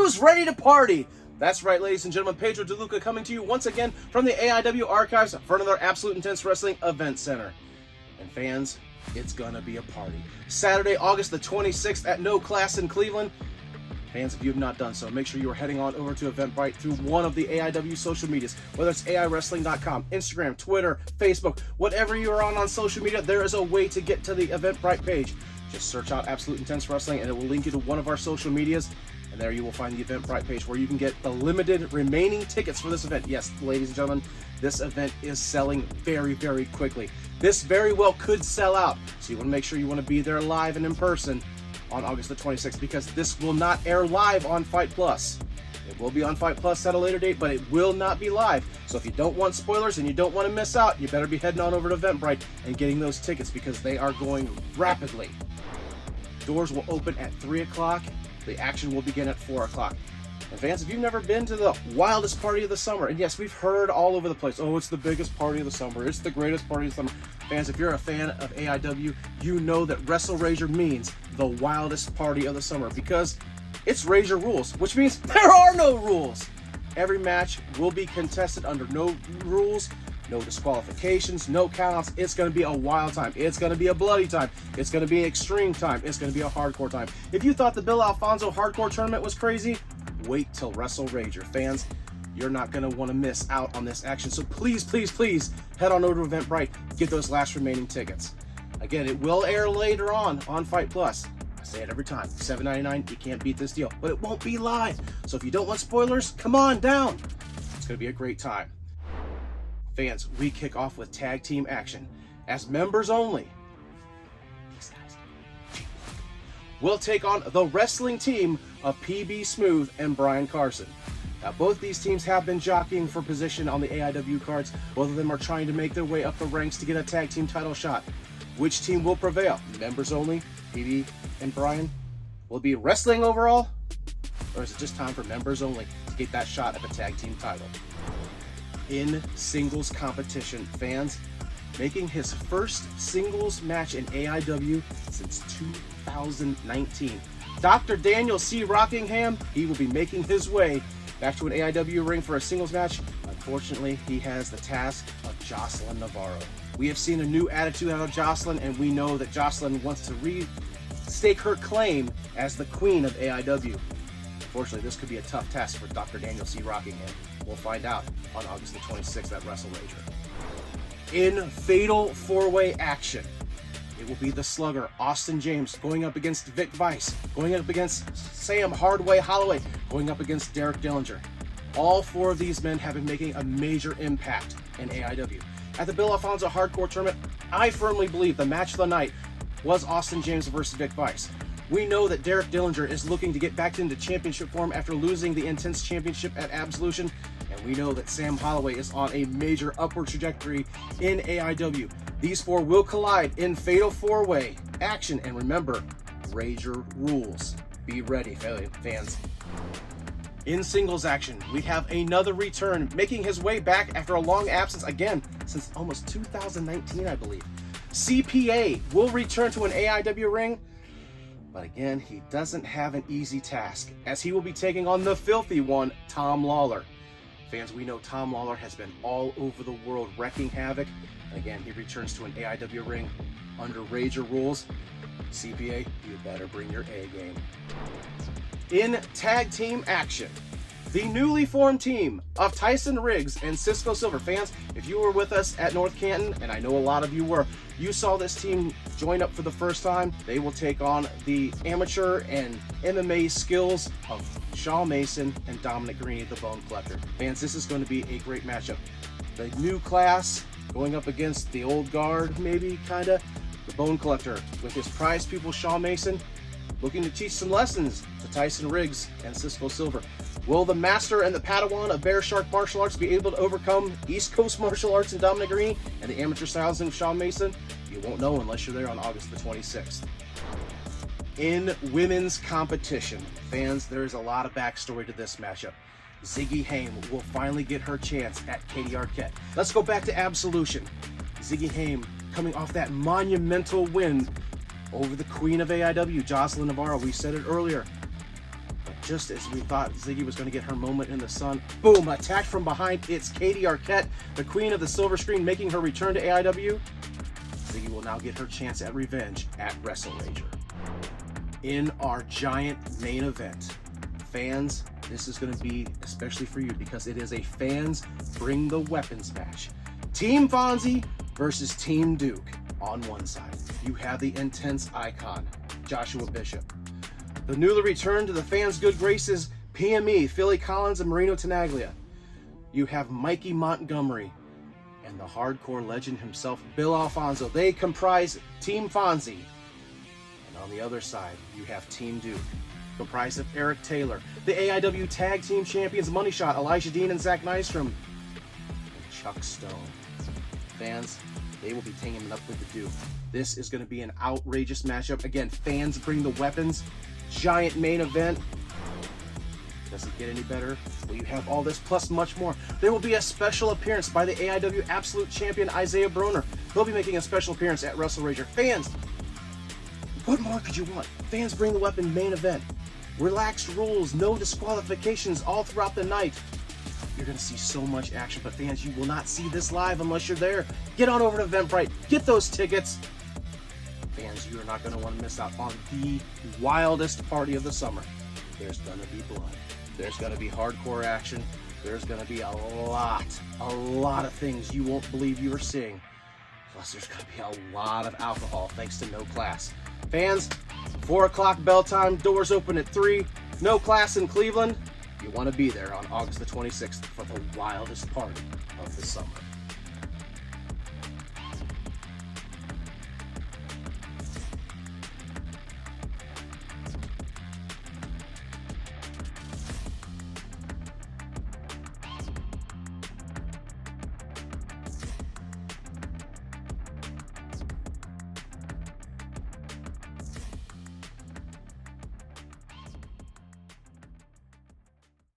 Who's ready to party? That's right, ladies and gentlemen, Pedro DeLuca coming to you once again from the AIW archives for another Absolute Intense Wrestling Event Center. And fans, it's gonna be a party. Saturday, August the 26th at No Class in Cleveland. Fans, if you have not done so, make sure you are heading on over to Eventbrite through one of the AIW social medias, whether it's AIWrestling.com, Instagram, Twitter, Facebook, whatever you are on social media, there is a way to get to the Eventbrite page. Just search out Absolute Intense Wrestling and it will link you to one of our social medias. And there you will find the Eventbrite page where you can get the limited remaining tickets for this event. Yes, ladies and gentlemen, this event is selling very, very quickly. This very well could sell out. So you want to make sure you want to be there live and in person on August the 26th, because this will not air live on Fight Plus. It will be on Fight Plus at a later date, but it will not be live. So if you don't want spoilers and you don't want to miss out, you better be heading on over to Eventbrite and getting those tickets, because they are going rapidly. Doors will open at 3 o'clock. The action will begin at 4 o'clock. And fans, if you've never been to the wildest party of the summer, and yes, we've heard all over the place, oh, it's the biggest party of the summer, it's the greatest party of the summer. Fans, if you're a fan of AIW, you know that Wrestlerager means the wildest party of the summer, because it's Rager rules, which means there are no rules. Every match will be contested under no rules, no disqualifications, no countouts. It's going to be a wild time. It's going to be a bloody time. It's going to be an extreme time. It's going to be a hardcore time. If you thought the Bill Alfonso hardcore tournament was crazy, wait till Wrestlerager. Fans, you're not going to want to miss out on this action. So please, please, please head on over to Eventbrite. Get those last remaining tickets. Again, it will air later on Fight Plus. I say it every time. $7.99. You can't beat this deal. But it won't be live. So if you don't want spoilers, come on down. It's going to be a great time. Fans, we kick off with tag team action. As members only, these guys will take on the wrestling team of PB Smooth and Brian Carson. Now, both these teams have been jockeying for position on the AIW cards. Both of them are trying to make their way up the ranks to get a tag team title shot. Which team will prevail? Members only, PB and Brian? Will it be wrestling overall? Or is it just time for members only to get that shot at the tag team title? In singles competition, fans, making his first singles match in AIW since 2019. Dr. Daniel C. Rockingham, he will be making his way back to an AIW ring for a singles match. Unfortunately, he has the task of Jocelyn Navarro. We have seen a new attitude out of Jocelyn, and we know that Jocelyn wants to restake her claim as the queen of AIW. Unfortunately, this could be a tough task for Dr. Daniel C. Rockingham. We'll find out on August the 26th at Wrestlerager. In fatal four-way action, it will be the Slugger, Austin James, going up against Vic Vice, going up against Sam Hardway Holloway, going up against Derek Dillinger. All four of these men have been making a major impact in AIW. At the Bill Alfonso Hardcore Tournament, I firmly believe the match of the night was Austin James versus Vic Vice. We know that Derek Dillinger is looking to get back into championship form after losing the Intense Championship at Absolution, and we know that Sam Holloway is on a major upward trajectory in AIW. These four will collide in fatal four-way action, and remember, Rager rules. Be ready, fans. In singles action, we have another return, making his way back after a long absence, again, since almost 2019, I believe. CPA will return to an AIW ring, but again, he doesn't have an easy task, as he will be taking on the filthy one, Tom Lawler. Fans, we know Tom Lawler has been all over the world wrecking havoc. And again, he returns to an AIW ring under Rager rules. CPA, you better bring your A game. In tag team action, the newly formed team of Tyson Riggs and Cisco Silver. Fans, if you were with us at North Canton, and I know a lot of you were, you saw this team join up for the first time. They will take on the amateur and MMA skills of Shaw Mason and Dominic Green, the Bone Collector. Fans, this is going to be a great matchup. The new class going up against the old guard, maybe, kind of. The Bone Collector with his prize pupil, Shaw Mason, looking to teach some lessons to Tyson Riggs and Cisco Silver. Will the master and the Padawan of Bear Shark Martial Arts be able to overcome East Coast Martial Arts and Dominic Green and the amateur styles of Shawn Mason? You won't know unless you're there on August the 26th. In women's competition, fans, there is a lot of backstory to this matchup. Ziggy Haim will finally get her chance at Katie Arquette. Let's go back to Absolution. Ziggy Haim coming off that monumental win over the queen of AIW, Jocelyn Navarro. We said it earlier. But just as we thought Ziggy was going to get her moment in the sun, boom, attacked from behind. It's Katie Arquette, the queen of the silver screen, making her return to AIW. Ziggy will now get her chance at revenge at Wrestlerager. In our giant main event, fans, this is going to be especially for you because it is a fans bring the weapons match. Team Fonzie versus Team Duke. On one side, you have the intense icon, Joshua Bishop. The newly returned to the fans' good graces, PME, Philly Collins, and Marino Tenaglia. You have Mikey Montgomery and the hardcore legend himself, Bill Alfonso. They comprise Team Fonzie. And on the other side, you have Team Duke, comprised of Eric Taylor, the AIW Tag Team Champions Money Shot, Elijah Dean and Zach Nystrom, and Chuck Stone. Fans, they will be teaming up with the Duke. This is going to be an outrageous matchup. Again, fans bring the weapons. Giant main event. Does it get any better? Well, you have all this plus much more. There will be a special appearance by the AIW Absolute Champion Isaiah Broner. He'll be making a special appearance at Wrestlerager. Fans, what more could you want? Fans bring the weapon main event. Relaxed rules, no disqualifications all throughout the night. You're going to see so much action, but fans, you will not see this live unless you're there. Get on over to Eventbrite. Get those tickets. Fans, you are not going to want to miss out on the wildest party of the summer. There's going to be blood. There's going to be hardcore action. There's going to be a lot of things you won't believe you are seeing. Plus, there's going to be a lot of alcohol thanks to No Class. Fans, 4 o'clock bell time. Doors open at 3. No Class in Cleveland. You want to be there on August the 26th for the wildest party of the summer.